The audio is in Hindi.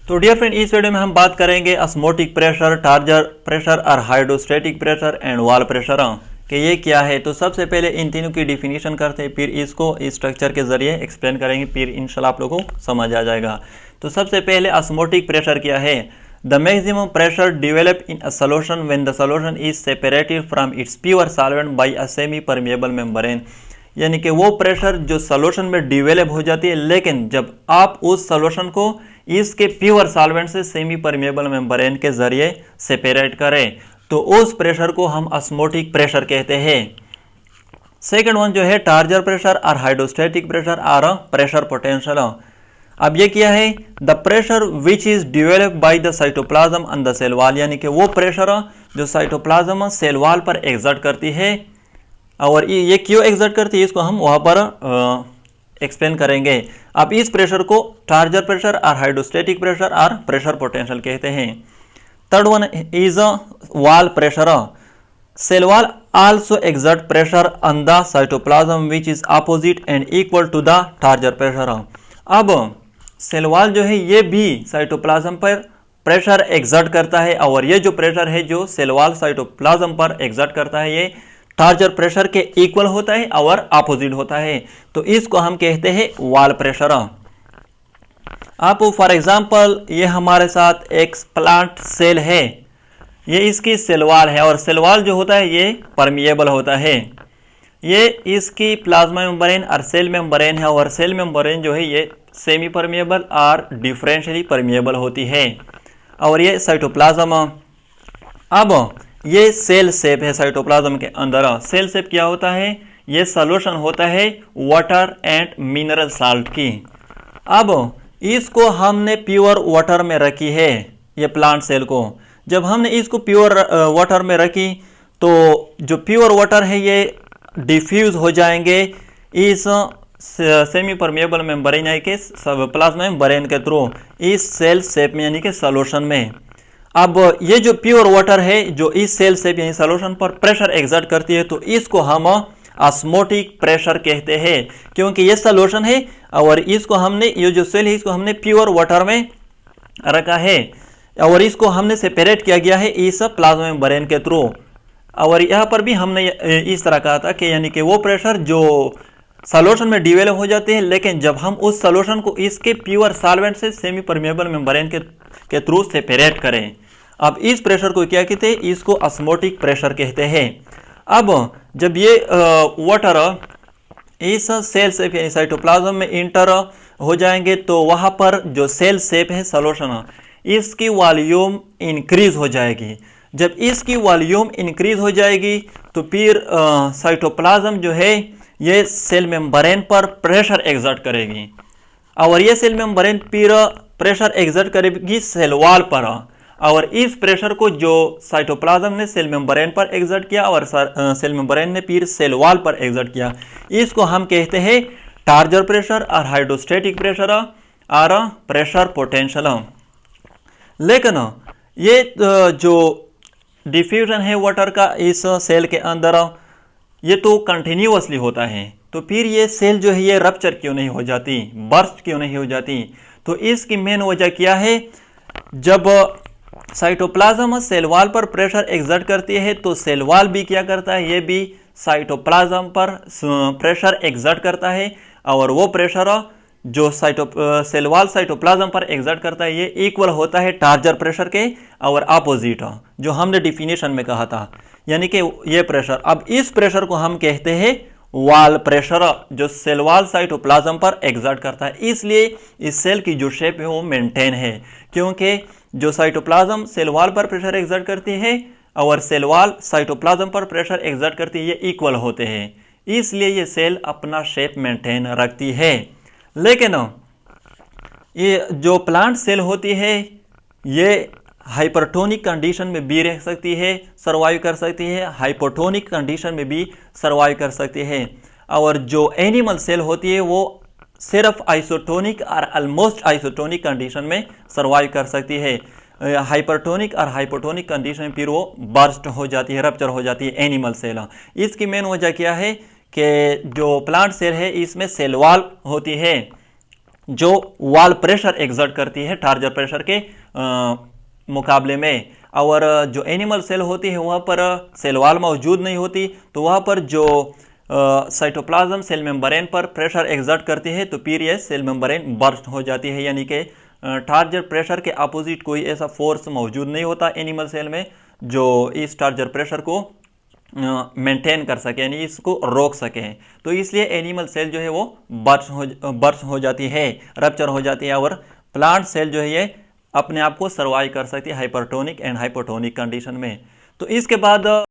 तो डियर फ्रेंड, इस वीडियो में हम बात करेंगे ऑस्मोटिक प्रेशर, टार्जर प्रेशर और hydrostatic pressure and wall pressure कि ये क्या है। तो सबसे पहले इन तीनों की डिफिनीशन करते हैं, फिर इसको इस स्ट्रक्चर के जरिए एक्सप्लेन करेंगे, फिर इंशाल्लाह आप लोगों को समझ आ जाएगा। तो सबसे पहले ऑस्मोटिक प्रेशर क्या है। The maximum pressure develop in a solution when the solution is separated from its pure solvent by a semi permeable membrane. यानी कि वो प्रेशर जो सॉल्यूशन में डिवेलप हो जाती है, लेकिन जब आप उस सॉल्यूशन को इसके प्योर सॉल्वेंट से सेमी परमिएबल मेम्ब्रेन के जरिए सेपरेट करें, तो उस प्रेशर को हम ऑस्मोटिक प्रेशर कहते हैं। सेकंड वन जो है टार्जर प्रेशर और हाइड्रोस्टेटिक प्रेशर और प्रेशर पोटेंशियल। अब ये क्या है, the pressure which is develop by the cytoplasm on the cell wall, यानी कि वो प्रेशर जो साइटोप्लाज्म सेल वॉल पर एग्जर्ट करती है। और ये क्यों एग्जर्ट करती है इसको हम वहां पर एक्सप्लेन करेंगे। अब इस प्रेशर को टार्जर प्रेशर और हाइड्रोस्टेटिक प्रेशर और प्रेशर पोटेंशियल कहते हैं। Third one is wall pressure. Cell wall also exert pressure on the cytoplasm which is opposite and equal to the turgor pressure. अब सेल वॉल जो है ये भी साइटोप्लाज्म पर प्रेशर एग्जर्ट करता है, और ये जो प्रेशर है जो सेल वॉल साइटोप्लाज्म पर एग्जर्ट करता है, ये टार्जर प्रेशर के इक्वल होता है और अपोजिट होता है। तो इसको हम कहते हैं वॉल प्रेशर। आप फॉर एग्जांपल ये हमारे साथ एक प्लांट सेल है, ये इसकी सेल वॉल है, और सेल वॉल जो होता है ये परमिएबल होता है। ये इसकी प्लाज्मा मेम्ब्रेन और सेल मेम्ब्रेन है, और सेल मेम्ब्रेन जो है ये सेमी परमिएबल और डिफरेंशियली परमिएबल होती है। और ये साइटोप्लाज्म, अब ये सेल शेप है साइटोप्लाज्म के अंदर। सेल शेप क्या होता है, ये सॉल्यूशन होता है वाटर एंड मिनरल साल्ट की। अब इसको हमने प्योर वाटर में रखी है, ये प्लांट सेल को। जब हमने इसको प्योर वाटर में रखी तो जो प्योर वाटर है ये डिफ्यूज हो जाएंगे इस सेमी परमिएबल मेम्ब्रेन यानी कि प्लाज्मा मेम्ब्रेन के थ्रू इस सेल शेप में यानी कि सॉल्यूशन में। अब ये जो प्योर वाटर है जो इस सेल शेप यानी सॉल्यूशन पर प्रेशर एग्जर्ट करती है, तो इसको हम ऑस्मोटिक प्रेशर कहते हैं, क्योंकि ये सॉल्यूशन है और इसको हमने ये जो सेल है इसको हमने प्योर वाटर में रखा है, और इसको हमने सेपरेट किया गया है इस प्लाज्मा मेम्ब्रेन के थ्रू। और यहाँ पर भी हमने इस तरह कहा था कि यानी कि वो प्रेशर जो सॉल्यूशन में डिवेलप हो जाते हैं, लेकिन जब हम उस सॉल्यूशन को इसके प्योर सॉल्वेंट से सेमी परमिएबल मेम्ब्रेन के थ्रू सेपरेट करें, अब इस प्रेशर को क्या कहते हैं, इसको ऑस्मोटिक प्रेशर कहते हैं। अब जब ये वाटर इस सेल शेप यानी साइटोप्लाज्म में इंटर हो जाएंगे, तो वहां पर जो सेल शेप है सॉल्यूशन इसकी वॉल्यूम इंक्रीज हो जाएगी। जब इसकी वॉल्यूम इंक्रीज हो जाएगी तो फिर साइटोप्लाज्म जो है ये सेल मेम्ब्रेन पर प्रेशर एग्जर्ट करेगी, और ये सेल मेम्ब्रेन फिर प्रेशर एग्जर्ट करेगी सेल वॉल पर, और इस प्रेशर को जो साइटोप्लाज्म ने सेल मेम्ब्रेन पर एग्जर्ट किया और सेल मेम्ब्रेन ने फिर सेल वॉल पर एग्जर्ट किया, इसको हम कहते हैं टार्जर प्रेशर और हाइड्रोस्टेटिक प्रेशर और प्रेशर पोटेंशियल। लेकिन ये जो डिफ्यूजन है वाटर का इस सेल के अंदर, ये तो कंटिन्यूअसली होता है, तो फिर ये सेल जो है ये रप्चर क्यों नहीं हो जाती, बर्स्ट क्यों नहीं हो जाती। तो इसकी मेन वजह क्या है, जब साइटोप्लाज्म सेल वॉल पर प्रेशर एग्जर्ट करती है तो सेल वॉल भी क्या करता है, ये भी साइटोप्लाज्म पर प्रेशर एग्जर्ट करता है, और वो प्रेशर जो सेल वॉल साइटोप्लाज्म पर एग्जर्ट करता है ये इक्वल होता है टार्जर प्रेशर के और अपोजिट, जो हमने डिफिनेशन में कहा था, यानी कि ये प्रेशर। अब इस प्रेशर को हम कहते हैं वॉल प्रेशर, जो सेल वॉल साइटोप्लाज्म पर एग्जर्ट करता है। इसलिए इस सेल की जो शेप है वो मेंटेन है, क्योंकि जो साइटोप्लाज्म सेल वॉल पर प्रेशर एग्जर्ट करती है और सेल वॉल साइटोप्लाज्म पर प्रेशर एग्जर्ट करती है, ये इक्वल होते हैं, इसलिए ये सेल अपना शेप मेंटेन रखती है। लेकिन ये जो प्लांट सेल होती है ये हाइपरटोनिक कंडीशन में भी रह सकती है, सर्वाइव कर सकती है, हाइपोटोनिक कंडीशन में भी सर्वाइव कर सकती है। और जो एनिमल सेल होती है वो सिर्फ आइसोटोनिक और ऑलमोस्ट आइसोटोनिक कंडीशन में सर्वाइव कर सकती है। हाइपरटोनिक और हाइपोटोनिक कंडीशन में फिर वो बर्स्ट हो जाती है, रप्चर हो जाती है एनिमल सेल। इसकी मेन वजह क्या है कि जो प्लांट सेल है इसमें सेल वॉल होती है, जो वॉल प्रेशर एक्सर्ट करती है टार्जर प्रेशर के मुकाबले में। और जो एनिमल सेल होती है वहाँ पर सेल वॉल मौजूद नहीं होती, तो वहाँ पर जो साइटोप्लाज्म सेल मेम्ब्रेन पर प्रेशर एक्सर्ट करती है तो फिर ये सेल मेम्ब्रेन बर्स्ट हो जाती है, यानी कि टार्जर प्रेशर के अपोजिट कोई ऐसा फोर्स मौजूद नहीं होता एनिमल सेल में जो इस टार्जर प्रेशर को मेंटेन कर सके, यानी इसको रोक सके। तो इसलिए एनिमल सेल जो है वो बर्स्ट हो जाती है, रप्चर हो जाती है, और प्लांट सेल जो है ये अपने आप को सर्वाइव कर सकती है हाइपरटोनिक एंड हाइपोटोनिक कंडीशन में। तो इसके बाद